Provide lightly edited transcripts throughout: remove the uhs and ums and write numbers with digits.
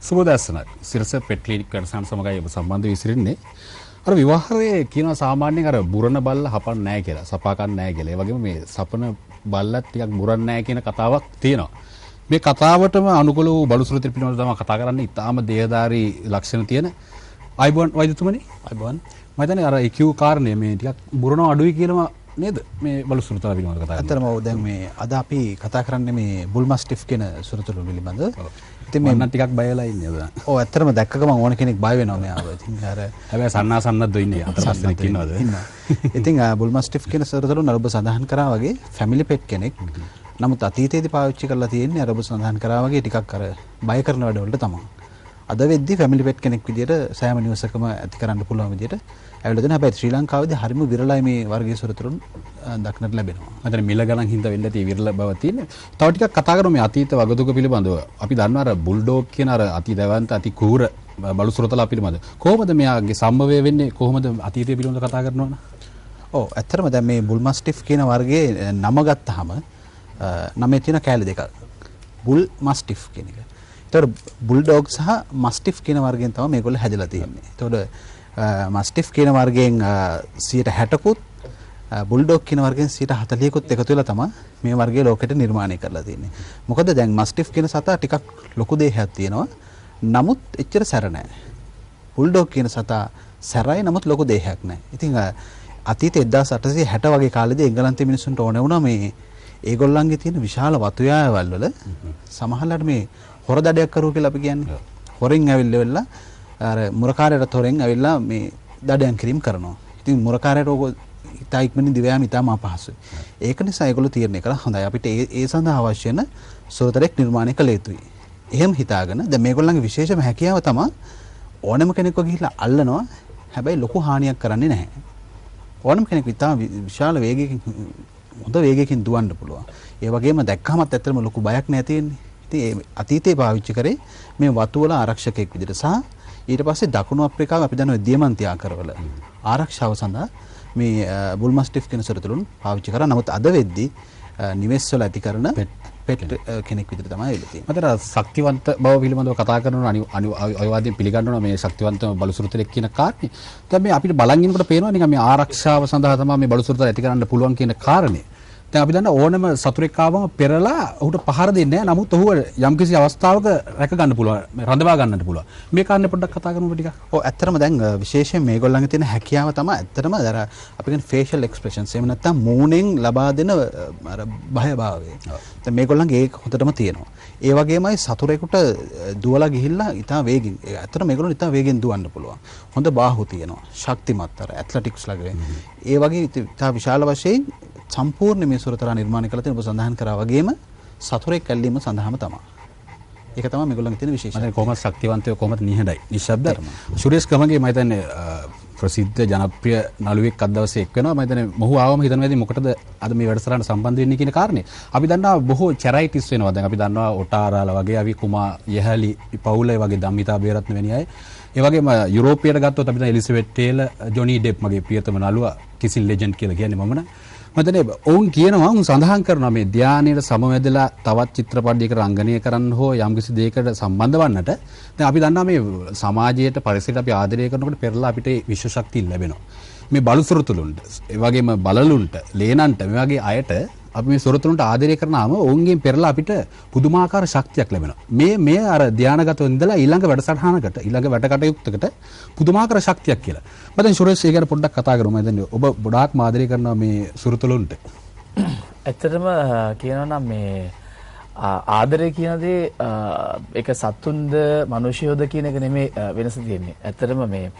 සුබදැසන සිරස pet clinic වැඩසටහන සමගයි ඔබ සම්බන්ධ වී සිටින්නේ. අර විවාහයේ කියනවා සාමාන්‍යයෙන් අර බුරන බල්ලා හපන්නේ නැහැ කියලා, සපා ගන්න නැහැ කියලා. ඒ වගේම මේ සපන බල්ලත් ටිකක් බුරන්නේ නැහැ කියන කතාවක් තියෙනවා. මේ කතාවටම අනුකූල වූ බලුසුරුතිර පිළිබඳව තමයි කතා කරන්නේ. ඊටාම දේහදාරී ලක්ෂණ තියෙන අයිබෝන් වෛද්‍යතුමනි. අයිබෝන්. මම හිතන්නේ අර IQ කාරණේ මේ ටිකක් බුරන අඩුයි කියනවා නේද? මේ බලුසුරුතර පිළිබඳව කතා කරන්නේ. ඇත්තටම ඔව් දැන් මේ අද අපි කතා කරන්නේ මේ බුල් මස්ටිෆ් කියන සුරතලු පිළිබඳව. ඉතින් මේ නම් ටිකක් බය වෙලා ඉන්නේ අද. ඔව් ඇත්තටම දැක්ක ගමන් ඕන කෙනෙක් බය වෙනවා මෙයාව. ඉතින් අර හැබැයි සන්නාසන්නත් ඉන්නේ. අතර පස් දෙනෙක් ඉන්නවද? ඉතින් බුල් මස්ටිෆ් කියන සුරතලු නරඹ සඳහන් කරා වගේ ෆැමිලි පෙට් කෙනෙක්. නමුත් අතීතයේදී පාවිච්චි කරලා තියෙන්නේ අර ඔබ සඳහන් කරා වගේ ටිකක් අර බය කරන වැඩවලට තමයි. අද වෙද්දී ෆැමිලි පෙට් කෙනෙක් විදියට සෑම නිවසකම ඇති කරන්න පුළුවන් විදියට ඇවිල්ලා දෙන හැබැයි ශ්‍රී ලංකාවේදී හරිම විරලයි මේ වර්ගයේ සුරතලුන් දක්නට ලැබෙනවා. මතන මිල ගණන් හින්දා වෙන්න තියෙන විරල බව තියෙන්නේ. තව ටිකක් කතා කරමු මේ අතීත වගතුක පිළිබඳව. අපි දන්නවා අර බුල්ඩොග් කියන අර අති දවන්ත අති කූර බලු සුරතලා පිළිබඳව. කොහොමද මෙයාගේ සම්භවය වෙන්නේ? කොහොමද අතීතය පිළිබඳව කතා කරනවද? ඔව් ඇත්තටම දැන් මේ බුල් මස්ටිෆ් කියන වර්ගයේ නම ගත්තාම නමේ තියෙන කැලේ දෙකක්. බුල් මස්ටිෆ් කියන එක. ඒතකොට බුල්ඩොග් සහ මස්ටිෆ් කියන වර්ගයෙන් තමයි මේගොල්ලෝ හැදලා තියෙන්නේ. ඒතකොට මස්ටිෆ් කියන වර්ගයෙන් 60%කුත් බුල්ඩොග් කියන වර්ගයෙන් 40%කුත් එකතු වෙලා තමයි මේ වර්ගයේ ලෝකෙට නිර්මාණය කරලා තියෙන්නේ. මොකද දැන් මස්ටිෆ් කියන සතා ටිකක් ලොකු දෙහයක් තියෙනවා. නමුත් එච්චර සැර නැහැ. බුල්ඩොග් කියන සතා සැරයි නමුත් ලොකු දෙහයක් නැහැ. ඉතින් අතීතයේ 1860 වගේ කාලෙදී එංගලන්තයේ මිනිස්සුන්ට ඕන වුණා මේ ඒගොල්ලන්ගේ තියෙන විශාල වතු යායවල් වල සමහරවිට මේ හොර දඩයක් කරුව කියලා අපි කියන්නේ. හොරෙන් ඇවිල්ලා අර මුරකාරයට හොරෙන් ඇවිල්ලා මේ දඩයන් කිරීම කරනවා. ඉතින් මුරකාරයට ඕක ඉතා ඉක්මනින් දිව යාම ඉතාම අපහසුයි. ඒක නිසා ඒගොල්ලෝ තීරණය කළා හොඳයි අපිට ඒ සඳහා අවශ්‍ය වෙන සුරතරෙක් නිර්මාණය කළ යුතුයි. එහෙම හිතාගෙන දැන් මේගොල්ලන්ගේ විශේෂම හැකියාව තමයි ඕනම කෙනෙක්ව ගිහිල්ලා අල්ලනවා. හැබැයි ලොකු හානියක් කරන්නේ නැහැ. ඕනම කෙනෙක් ඉතාම විශාල වේගයකින් හොඳ වේගයකින් දුවන්න පුළුවන්. ඒ වගේම දැක්කමත් ඇත්තටම ලොකු බයක් නැහැ තියෙන්නේ. ඉතින් ඒ අතීතේ පාවිච්චි කරේ මේ වතු වල ආරක්ෂකයෙක් විදිහට සහ ඊට පස්සේ දකුණු අප්‍රිකාව අපි දන්නවා දියමන්ති ආකාරවල ආරක්ෂාව සඳහා මේ බුල් මස්ටිෆ් කියන සුරතලුන් පාවිච්චි කරා. නමුත් අද වෙද්දී නිවෙස් වල ඇති කරන පෙට් කෙනෙක් විදිහට තමයි වෙලා තියෙන්නේ. මතර ශක්තිවන්ත බව පිළිබඳව කතා කරනවා අනිවාර්යයෙන් පිළිගන්නවා මේ ශක්තිවන්තම බලුසුරුතෙක් කියන කාරණේ. දැන් මේ අපිට බලන් ඉන්නකොට පේනවා නිකන් මේ ආරක්ෂාව සඳහා තමයි මේ බලුසුරුතල ඇති කරන්න පුළුවන් කියන කාරණේ. දැන් අපි දන්නා ඕනම සතුරෙක් ආවම පෙරලා ඔහුට පහර දෙන්නේ නැහැ. නමුත් ඔහුව යම්කිසි අවස්ථාවක රැක ගන්න පුළුවන්, රඳවා ගන්නට පුළුවන්. මේ කාරණේ පොඩ්ඩක් කතා කරමු ටිකක්. ඔව් ඇත්තටම දැන් විශේෂයෙන් මේගොල්ලන්ගේ තියෙන හැකියාව තමයි ඇත්තටම අර අපි කියන facial expressions එහෙම නැත්නම් මූණෙන් ලබා දෙන අර බයභාවය. දැන් මේගොල්ලන්ගේ ඒක හොඳටම තියෙනවා. ඒ වගේමයි සතුරෙකුට දුවලා ගිහිල්ලා ඉතා වේගින් ඇත්තටම මේගොල්ලෝ ඉතා වේගෙන් දුවන්න පුළුවන්. හොඳ බාහුව තියෙනවා. ශක්තිමත් අර ඇත්ලටික්ස් ලගේ. ඒ වගේ ඉතා විශාල වශයෙන් සම්පූර්ණ මේ සුරතරා නිර්මාණය කළ තියෙන ඔබ සඳහන් කරා වගේම සතුරෙක් ඇල්ලීම සඳහාම තමයි. ඒක තමයි මේගොල්ලන්ගේ තියෙන විශේෂය. මම කොහොමද ශක්තිවන්තයෝ කොහොමද නිහඬයි. නිශ්ශබ්දයි. සුරේෂ් ගමගේ මම හිතන්නේ ප්‍රසිද්ධ ජනප්‍රිය නළුවෙක් අද දවසේ එක් වෙනවා. මම හිතන්නේ මොහු ආවම හිතනවා ඉතින් මොකටද අද මේ වැඩසටහනට සම්බන්ධ වෙන්නේ කියන කාරණේ. අපි දන්නවා බොහෝ චැරයිටිස් වෙනවා. දැන් අපි දන්නවා ඔටාරාලා වගේ අවි කුමා යහලි පවුලේ වගේ දම්මිතා බේරත්න වැනි අය. ඒ වගේම යුරෝපියට ගත්තොත් අපි දැන් එලිසබෙත් ටේලර්, ජොනි ඩෙප් මගේ ප්‍රියතම නළුවා කිසිල් ලෙජන්ඩ් කියලා කියන්නේ මම නේ. මතනේ ඔවුන් කියනවා උන් සඳහන් කරනවා මේ ධානයේ සමවැදලා තවත් චිත්‍රපටයක රංගනය කරන්න හෝ යම්කිසි දෙයකට සම්බන්ධ වන්නට දැන් අපි දන්නවා මේ සමාජයට පරිසරයට අපි ආදරය කරනකොට පෙරලා අපිට විශ්ව ශක්තිය ලැබෙනවා. මේ බලුසුරුතුලුන්ට ඒ වගේම බලලුන්ට ලේනන්ට මේ වගේ අයට අපි මේ සුරතුලුන්ට ආදරය කරනාම ඔවුන්ගෙන් පෙරලා අපිට පුදුමාකාර ශක්තියක් ලැබෙනවා. මේ අර ධානගතව ඉඳලා ඊළඟ වැඩසටහනකට ඊළඟ වැඩකටයුත්තකට පුදුමාකාර ශක්තියක් කියලා. මම දැන් සුරේෂ් ඒ ගැන පොඩ්ඩක් කතා කරමු. මම දැන් ඔබ ගොඩාක් ආදරය කරනවා මේ සුරතුලුන්ට. ඇත්තටම කියනවා නම් මේ ආදරය කියන දේ ඒක සත්තුන්ද මිනිසියෝද කියන එක නෙමෙයි වෙනස තියෙන්නේ. ඇත්තටම මේ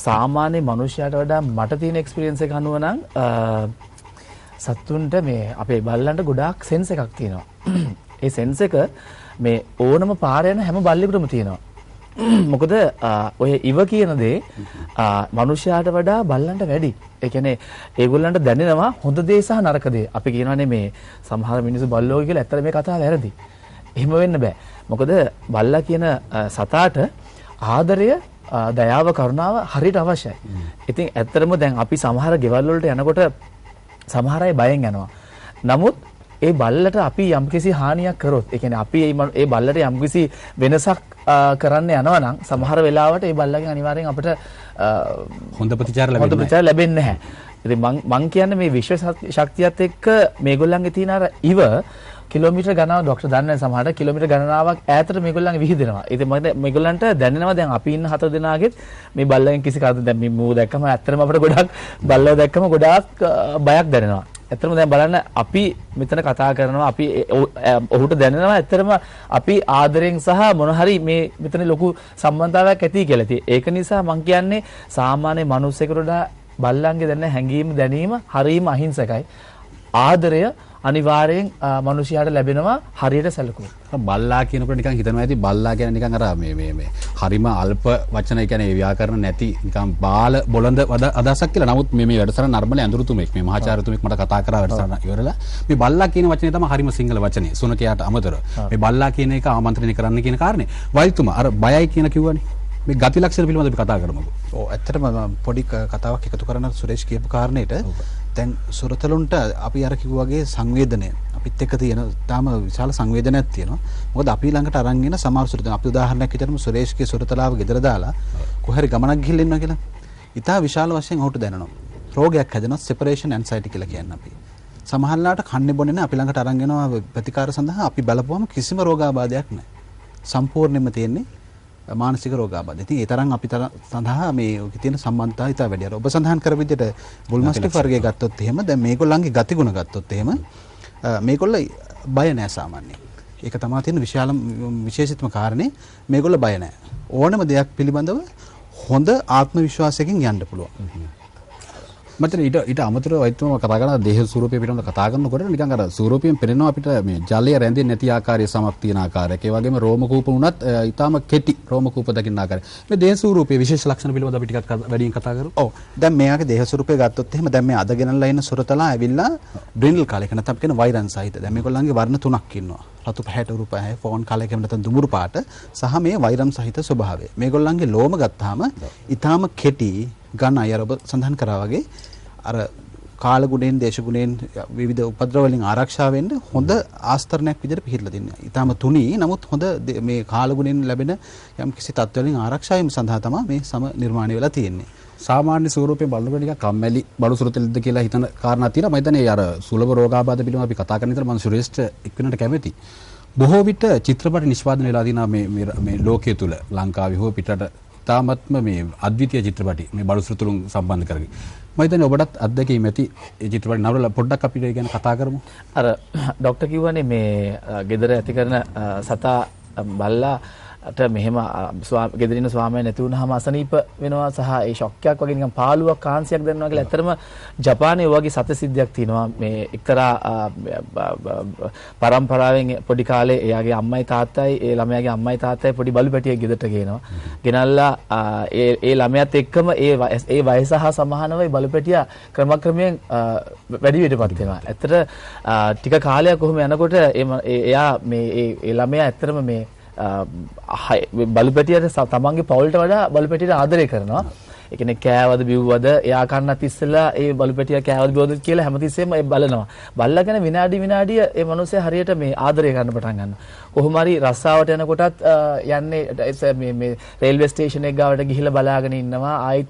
සාමාන්‍ය මිනිසයාට වඩා මට තියෙන එක්ස්පීරියන්ස් එක අනුව නම් සත්තුන්ට මේ අපේ බල්ලන්ට ගොඩාක් සෙන්ස් එකක් තියෙනවා. ඒ සෙන්ස් එක මේ ඕනම පාර යන හැම බල්ලෙකුටම තියෙනවා. මොකද ඔය ඉව කියන දේ මිනිසයාට වඩා බල්ලන්ට වැඩි. ඒ කියන්නේ ඒගොල්ලන්ට දැනෙනවා හොඳ දේ සහ නරක දේ. අපි කියනවානේ මේ සමහර මිනිස්සු බල්ලෝ කියලා. ඇත්තට මේ කතාව වැරදි. එහෙම වෙන්න බෑ. මොකද බල්ලා කියන සතාට ආදරය, දයාව, කරුණාව හරියට අවශ්‍යයි. ඉතින් ඇත්තටම දැන් අපි සමහර ගෙවල් වලට යනකොට සමහර අය බයෙන් යනවා. නමුත් ඒ බල්ලට අපි යම්කිසි හානියක් කරොත් ඒ කියන්නේ අපි ඒ බල්ලට යම්කිසි වෙනසක් කරන්න යනවා නම් සමහර වෙලාවට ඒ බල්ලගෙන් අනිවාර්යෙන් අපිට හොඳ ප්‍රතිචාර ලැබෙන්නේ නැහැ. ඉතින් මං කියන්නේ මේ විශ්ව ශක්තියත් එක්ක මේගොල්ලන්ගේ තියෙන අර ඉව කිලෝමීටර් ගණනාවක් ડોක්ටර් දන්නේ නැහැ සමහරට කිලෝමීටර් ගණනාවක් ඈතට මේගොල්ලන්ගේ විහිදෙනවා. ඉතින් මේගොල්ලන්ට දැනෙනවා දැන් අපි ඉන්න 4 දෙනාගෙත් මේ බල්ලෙන් කිසි කරදරයක් දැන් මේ මූ දැක්කම ඇත්තටම අපිට ගොඩක් බල්ලව දැක්කම ගොඩාක් බයක් දැනෙනවා. ඇත්තටම දැන් බලන්න අපි මෙතන කතා කරනවා අපි ඔහුට දැනෙනවා ඇත්තටම අපි ආදරෙන් සහ මොන හරි මේ මෙතන ලොකු සම්බන්ධතාවයක් ඇති කියලා. ඉතින් ඒක නිසා මං කියන්නේ සාමාන්‍ය මිනිස්සුෙකුට බල්ලන්ගේ දැනෙන හැඟීම් දැනීම හරීම අහිංසකයි. ආදරය අනිවාර්යෙන් මිනිසයාට ලැබෙනවා හරියට සැලකුවොත්. බල්ලා කියනකොට නිකන් හිතනවා ඇති බල්ලා කියන්නේ නිකන් අර මේ හරිම අල්ප වචන ඒ කියන්නේ ව්‍යාකරණ නැති නිකන් බාල බොළඳ අදහසක් කියලා. නමුත් මේ වැඩසටහන නර්මලේ අඳුරුතුමෙක් මේ මහාචාර්යතුමෙක් මට කතා කරා වැඩසටහන ඉවරලා මේ බල්ලා කියන වචනේ තමයි හරිම සිංහල වචනේ. සුනකයාට අමතරව මේ බල්ලා කියන එක ආමන්ත්‍රණය කරන්න කියන කාරණේ. වෛද්‍යතුමා අර බයයි කියන කිව්වනේ. මේ ගති ලක්ෂණ පිළිබඳව අපි කතා කරමුකෝ. ඔව් ඇත්තටම පොඩි කතාවක් එකතු කරන සුරේෂ් කියපු කාරණේට දැන් සුරතලුන්ට අපි අර කිව්වාගේ සංවේදනය අපිත් එක්ක තියෙන තාම විශාල සංවේදනයක් තියෙනවා. මොකද අපි ළඟට අරන් එන සමහර සුරතල අපි උදාහරණයක් විදිහටම සුරේෂ්ගේ සුරතලාව ගෙදර දාලා කොහරි ගමනක් ගිහිල්ලා ඉන්නවා කියලා. ඉතා විශාල වශයෙන් ඔහුට දැනෙනවා. රෝගයක් හැදෙනවා separation anxiety කියලා කියන්නේ අපි. සමහරලාට කන්නේ බොන්නේ නැහැ අපි ළඟට අරන් එනවා ප්‍රතිකාර සඳහා අපි බලපුවම කිසිම රෝගාබාධයක් නැහැ. සම්පූර්ණයෙන්ම තියෙන්නේ මානසික රෝගාබාධ. ඉතින් ඒ තරම් අපි සඳහා මේ ඔකේ තියෙන සම්බන්ධතාවය ඉතා වැඩි. අර ඔබ සඳහන් කර විදිහට බුල් මාස්ටිෆ් වර්ගය ගත්තොත් එහෙම දැන් මේගොල්ලන්ගේ ගතිගුණ ගත්තොත් එහෙම මේගොල්ල බය නැහැ සාමාන්‍යයෙන්. ඒක තමයි තියෙන විශේෂිතම කාරණේ මේගොල්ල බය නැහැ. ඕනම දෙයක් පිළිබඳව හොඳ ආත්ම විශ්වාසයකින් යන්න පුළුවන්. මතන ඊට අමතරව වෛද්‍යතුමා කතා කරන දේහ ස්වරූපය පිළිබඳව කතා කරනකොට නිකන් අර ස්වරූපයෙන් පෙනෙනවා අපිට මේ ජලය රැඳෙන්නේ නැති ආකාරයේ සමක් තියෙන ආකාරයක්. ඒ වගේම රෝම කූප උනත් ඊටාම කෙටි රෝම කූප දකින්න ආකාරය. මේ දේහ ස්වරූපයේ විශේෂ ලක්ෂණ පිළිබඳව අපි ටිකක් වැඩියෙන් කතා කරමු. ඔව්. දැන් මෙයාගේ දේහ ස්වරූපය ගත්තොත් එහෙම දැන් මේ අද ගෙනල්ලා ඉන්න සුරතලා ඇවිල්ලා බ්‍රින්ඩල් කාලයක නැත්නම් අපි කියන වෛරන් සහිත. දැන් මේගොල්ලන්ගේ වර්ණ තුනක් ඉන්නවා. රතු පැහැට උරු පැහැ, ෆෝන් කාලයක නැත්නම් දුමුරු පාට සහ මේ වෛරම් සහිත ස්වභාවය. මේගොල්ලන්ගේ ලෝම ගත්තාම ඊටාම කෙටි ඝන අය ඔබ සඳහන් කරා වගේ අර කාල ගුණෙන් දේශ ගුණෙන් විවිධ උපද්‍රව වලින් ආරක්ෂා වෙන්න හොඳ ආස්තරණයක් විදිහට පිළිහිලා තින්නේ. ඊටාම තුනී නමුත් හොඳ මේ කාල ගුණෙන් ලැබෙන යම් කිසි තත්ත්ව වලින් ආරක්ෂා වීම සඳහා තමයි මේ සම නිර්මාණය වෙලා තියෙන්නේ. සාමාන්‍ය ස්වරූපයෙන් බලනකොට නිකන් කම්මැලි බඩු සුරතෙල්ද කියලා හිතන කාරණා තියෙනවා. මම හිතන්නේ අර සුලභ රෝගාබාධ පිළිබඳව අපි කතා කරන විතර මම ශ්‍රේෂ්ඨ එක්වෙනට කැමැති. බොහෝ විට චිත්‍රපට නිෂ්පාදනය වෙලා තියෙනවා මේ ලෝකයේ තුල ලංකාවේ හෝ පිටරට තාමත්ම මේ අද්විතීය චිත්‍රපටි මේ බඩු සුරතලුන් සම්බන්ධ කරගෙන මම හිතන්නේ ඔබටත් අත්දැකීම් ඇති ඒ චිත්‍රපට නවල පොඩ්ඩක් අපිට ගැන කතා කරමු. අර ડોක්ටර් කිව්වනේ මේ ගෙදර ඇති කරන සතා බල්ලාට මෙහෙම ගෙදරින් ස්වාමීන් නැති වුනහම අසනීප වෙනවා සහ ඒ ෂොක් එකක් වගේ නිකන් පාළුවක් කාන්සියක් දැනෙනවා කියලා. ඇත්තටම ජපානයේ වගේ සතසිද්ධියක් තියෙනවා. මේ එක්තරා පරම්පරාවෙන් පොඩි කාලේ එයාගේ අම්මයි තාත්තයි ඒ ළමයාගේ අම්මයි තාත්තයි පොඩි බලු පැටියෙක් ගෙදරට ගේනවා. ගෙනල්ලා ඒ ළමයාත් එක්කම ඒ වයස හා සමානව ඒ බලු පැටියා ක්‍රමක්‍රමයෙන් වැඩි වෙටපත් වෙනවා. ඇත්තට ටික කාලයක් කොහොම යනකොට එයා මේ ඒ ළමයා ඇත්තටම මේ බලුපැටියට තමන්ගේ පවුලට වඩා බලුපැටියට ආදරය කරනවා. ඒ කියන්නේ කෑවද බිව්වද එයා කන්නත් ඉස්සෙල්ලා ඒ බලුපැටියා කෑවද බිව්වද කියලා හැමතිස්සෙම ඒ බලනවා. බල්ලා ගැන විනාඩිය ඒ මිනිස්සේ හරියට මේ ආදරය කරන්න පටන් ගන්නවා. කොහොම හරි රස්සාවට යනකොටත් යන්නේ මේ රේල්වේ ස්ටේෂන් එක ගාවට ගිහිල්ලා බලාගෙන ඉන්නවා. ආයිත්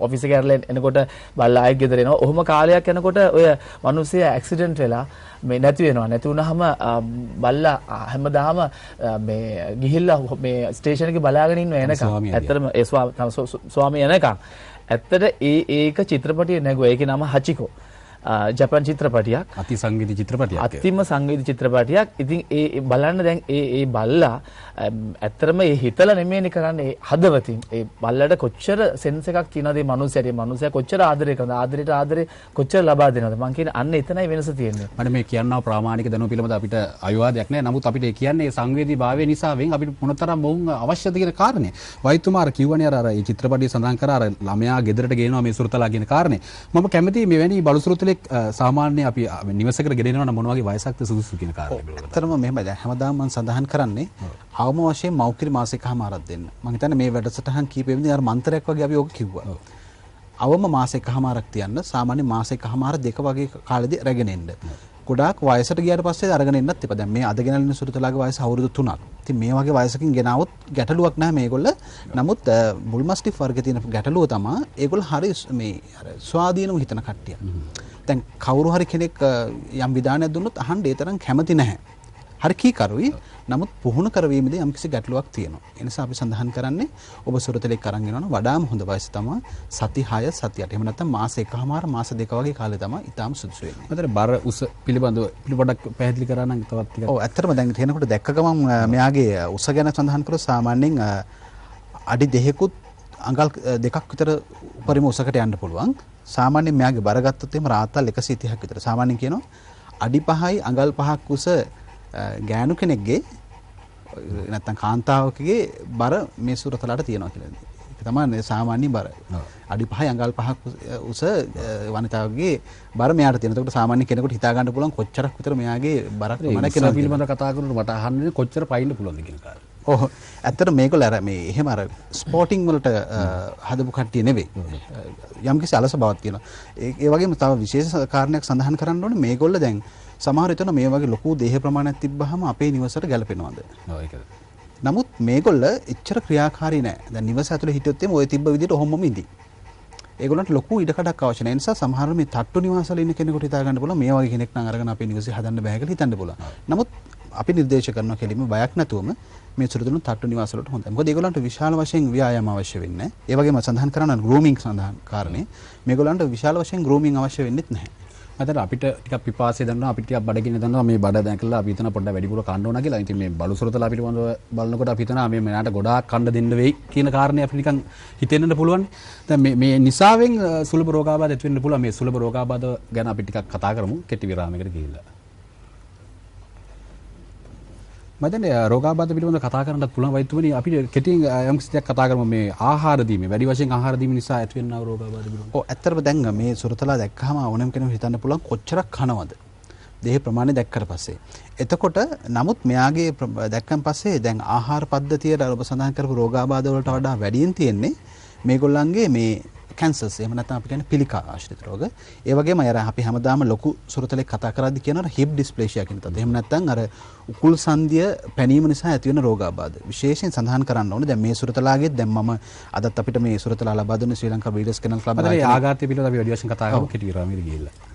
ඔෆිස් එක ඇරලා එනකොට බල්ලා ආයිත් ගෙදර එනවා. ඔහොම කාලයක් යනකොට ඔය මිනිස්සේ ඇක්සිඩන්ට් වෙලා මේ නැති වෙනවා. නැති වුනහම බල්ලා හැමදාම මේ ගිහිල්ලා මේ ස්ටේෂන් එකේ බලාගෙන ඉන්න එනකම් ඇත්තටම ඒ ස්වාමී එනකම් ඇත්තට ඒක චිත්‍රපටිය නැගුවා. ඒකේ නම හචිකෝ. ජපාන් චිත්‍රපටියක්. අති සංවේදී චිත්‍රපටියක්. අතිම සංවේදී චිත්‍රපටියක්. ඉතින් ඒ බලන්න දැන් ඒ බල්ලා ඇත්තටම ඒ හිතලා නෙමෙයිනේ කරන්නේ හදවතින්. ඒ බල්ලට කොච්චර සෙන්ස් එකක් තියෙනවද මේ මනුස්සයාට. මේ මනුස්සයා කොච්චර ආදරය කරනවද. ආදරේ කොච්චර ලබා දෙනවද. මං කියන්නේ අන්න එතනයි වෙනස තියෙන්නේ. මම මේ කියනවා ප්‍රාමාණික දැනුම පිළිබඳ අපිට අයවාදයක් නැහැ. නමුත් අපිට ඒ කියන්නේ සංවේදී භාවය නිසා වෙන් අපිට මොනතරම් මොවුන් අවශ්‍යද කියන කාරණේ. වෛද්‍යතුමා අර කිව්වනේ අර මේ චිත්‍රපටිය සඳහන් කරා අර ළමයා ගෙදරට ගේනවා මේ සුරතලා කියන කාරණේ. මම කැමතියි මෙවැනි බලු සුරතලෙක් සාමාන්‍ය අපි නිවසකට ගෙනෙනවා නම් මොන වගේ වයසක්ද සුදුසු කියන කාරණේ පිළිබඳව. ඇත්තටම මෙහෙමයි. දැන් හැමදාම මම සඳහන් කරන්නේ අවම වශයෙන් මෞකිරි මාසෙකමාරක් දෙන්න. මම හිතන්නේ මේ වැඩසටහන් කීපෙන්නේ අර මන්ත්‍රයක් වගේ අපි ඕක කිව්වා. අවම මාසෙකමාරක් තියන්න සාමාන්‍ය මාසෙකමාර දෙක වගේ කාලෙදී රැගෙන එන්න. ගොඩාක් වයසට ගියාට පස්සේ අරගෙන එන්නත් එපා. දැන් මේ අද ගෙනල්න සුරතලාගේ වයස අවුරුදු 3ක්. ඉතින් මේ වගේ වයසකින් ගෙනාවොත් ගැටලුවක් නැහැ මේගොල්ල. නමුත් බුල් මස්ටිෆ් වර්ගයේ තියෙන ගැටලුව තමයි ඒගොල්ල හරි මේ අර ස්වාධීනව හිතන කට්ටිය. දැන් කවුරු හරි කෙනෙක් යම් විධානයක් දුන්නොත් අහන්න ඒ තරම් කැමති නැහැ. හරි කීකරුයි. නමුත් පුහුණු කරවීමේදී යම්කිසි ගැටලුවක් තියෙනවා. ඒ නිසා අපි සඳහන් කරන්නේ ඔබ සුරතලෙක් අරන් යනවනම් වඩාම හොඳ වයස තමයි සති 6 සති 8. එහෙම නැත්නම් මාස 1කමාර මාස 2 වගේ කාලේ තමයි ඊටාම සුදුසු වෙන්නේ. මතර බර උස පිළිබඳව පොඩ්ඩක් පැහැදිලි කරා නම් තවත් ටිකක්. ඔව් ඇත්තටම දැන් තේනකොට දැක්ක ගමන් මෙයාගේ උස ගැන සඳහන් කරොත් සාමාන්‍යයෙන් අඩි 2කුත් අඟල් 2ක් විතර උපරිම උසකට යන්න පුළුවන්. සාමාන්‍යයෙන් මෙයාගේ බර ගත්තොත් එහෙම රාත්තල් 130ක් විතර. සාමාන්‍යයෙන් කියනවා අඩි 5යි අඟල් 5ක් උස ගෑනු කෙනෙක්ගේ නැත්තම් කාන්තාවකගේ බර මේ සුරතලට තියෙනවා කියලා. ඒක තමයි සාමාන්‍ය බර. අඩි 5යි අඟල් 5ක් උස වනිතාවගේ බර මෙයාට තියෙනවා. ඒකට සාමාන්‍ය කෙනෙකුට හිතා ගන්න පුළුවන් කොච්චරක් විතර මෙයාගේ බරක් ප්‍රමාණයක් වෙනවද පිළිබඳව කතා කරනකොට මට අහන්නේ කොච්චර පයින්න පුළුවන්ද කියන කාරණා. ඔව්. ඇත්තට මේගොල්ලෝ අර මේ එහෙම අර ස්පෝටිං වලට හදපු කට්ටිය නෙවෙයි. යම්කිසි අලස බවක් තියෙනවා. ඒ වගේම තව විශේෂ කාරණයක් සඳහන් කරන්න ඕනේ මේගොල්ලෝ දැන් සමහර විටන මේ වගේ ලොකු දේහ ප්‍රමාණයක් තිබ්බහම අපේ නිවසට ගැලපෙනවද? ඔව් ඒකද. නමුත් මේගොල්ල එච්චර ක්‍රියාකාරී නෑ. දැන් නිවස ඇතුලේ හිටියොත් එimhe ඔය තිබ්බ විදිහට ඔහොමම ඉඳි. ඒගොල්ලන්ට ලොකු ඉඩකඩක් අවශ්‍ය නැහැ. ඒ නිසා සමහර මේ තට්ටු නිවාසවල ඉන්න කෙනෙකුට හිතා ගන්න පුළුවන් මේ වගේ කෙනෙක් නම් අරගෙන අපේ නිවසේ හදන්න බෑ කියලා හිතන්න පුළුවන්. නමුත් අපි නිර්දේශ කරනවා කෙලින්ම බයක් නැතුවම මේ සුරතුණු තට්ටු නිවාස වලට හොඳයි. මොකද ඒගොල්ලන්ට විශාල වශයෙන් ව්‍යායාම අවශ්‍ය වෙන්නේ නැහැ. ඒ වගේම සඳහන් කරනවා ග්‍රූමින් සඳහන් කාරණේ මේගොල්ලන්ට විශාල වශයෙන් ග්‍රූමින් අවශ්‍ය වෙන්නේත් නැහැ. මතර අපිට ටිකක් පිපාසය දැනෙනවා අපිට ටිකක් බඩගින්න දැනෙනවා මේ බඩ දැකලා අපි හිතන පොඩ්ඩක් වැඩිපුර කන්න ඕන කියලා. ඉතින් මේ බලු සුරතලා පිළිබඳව බලනකොට අපි හිතනවා මේ මෙයාට ගොඩාක් කන්න දෙන්න වෙයි කියන කාරණේ අපිට නිකන් හිතෙන්නත් පුළුවන්. දැන් මේ නිසාවෙන් සුලභ රෝගාබාධ ඇති වෙන්න පුළුවන්. මේ සුලභ රෝගාබාධ ගැන අපි ටිකක් කතා කරමු කෙටි විරාමයකට ගිහිල්ලා. මම රෝගාබාධ පිළිබඳව කතා කරන්නත් පුළුවන් වෛද්‍යතුමනි අපි කෙටියෙන් යම් කිසි දෙයක් කතා කරමු මේ ආහාර දීමේ වැඩි වශයෙන් ආහාර දීම නිසා ඇති වෙනා රෝගාබාධ පිළිබඳව. ඔව් ඇත්තටම දැන් මේ සුරතලා දැක්කහම ඕනම කෙනෙකුට හිතන්න පුළුවන් කොච්චරක් කනවද? දේහ ප්‍රමාණය දැක්කට පස්සේ. එතකොට නමුත් මෙයාගේ දැක්කන් පස්සේ දැන් ආහාර පද්ධතියට ඔබ සඳහන් කරපු රෝගාබාධ වලට වඩා වැඩියෙන් තියෙන්නේ මේගොල්ලන්ගේ මේ කැන්සර්ස් එහෙම නැත්නම් අපි කියන්නේ පිළිකා ආශ්‍රිත රෝග. ඒ වගේම අර අපි හැමදාම ලොකු සුරතලෙක් කතා කරද්දී කියනවා හිප් ඩිස්ප්ලේෂියා කියන තත්. එහෙම නැත්නම් අර උකුල් සංදිය පැනීම නිසා ඇති වෙන රෝගාබාධ. විශේෂයෙන් සඳහන් කරන්න ඕනේ දැන් මේ සුරතලාගෙත් දැන් මම අදත් අපිට මේ සුරතලා ලබා දුන්නේ ශ්‍රී ලංකා බ්‍රීඩර්ස් කෙනල් ක්ලබ් එකේ ආඝාතය පිළිබඳව අපි වැඩි වශයෙන් කතා කරමු කෙටි විරාමයකට ගිහිල්ලා.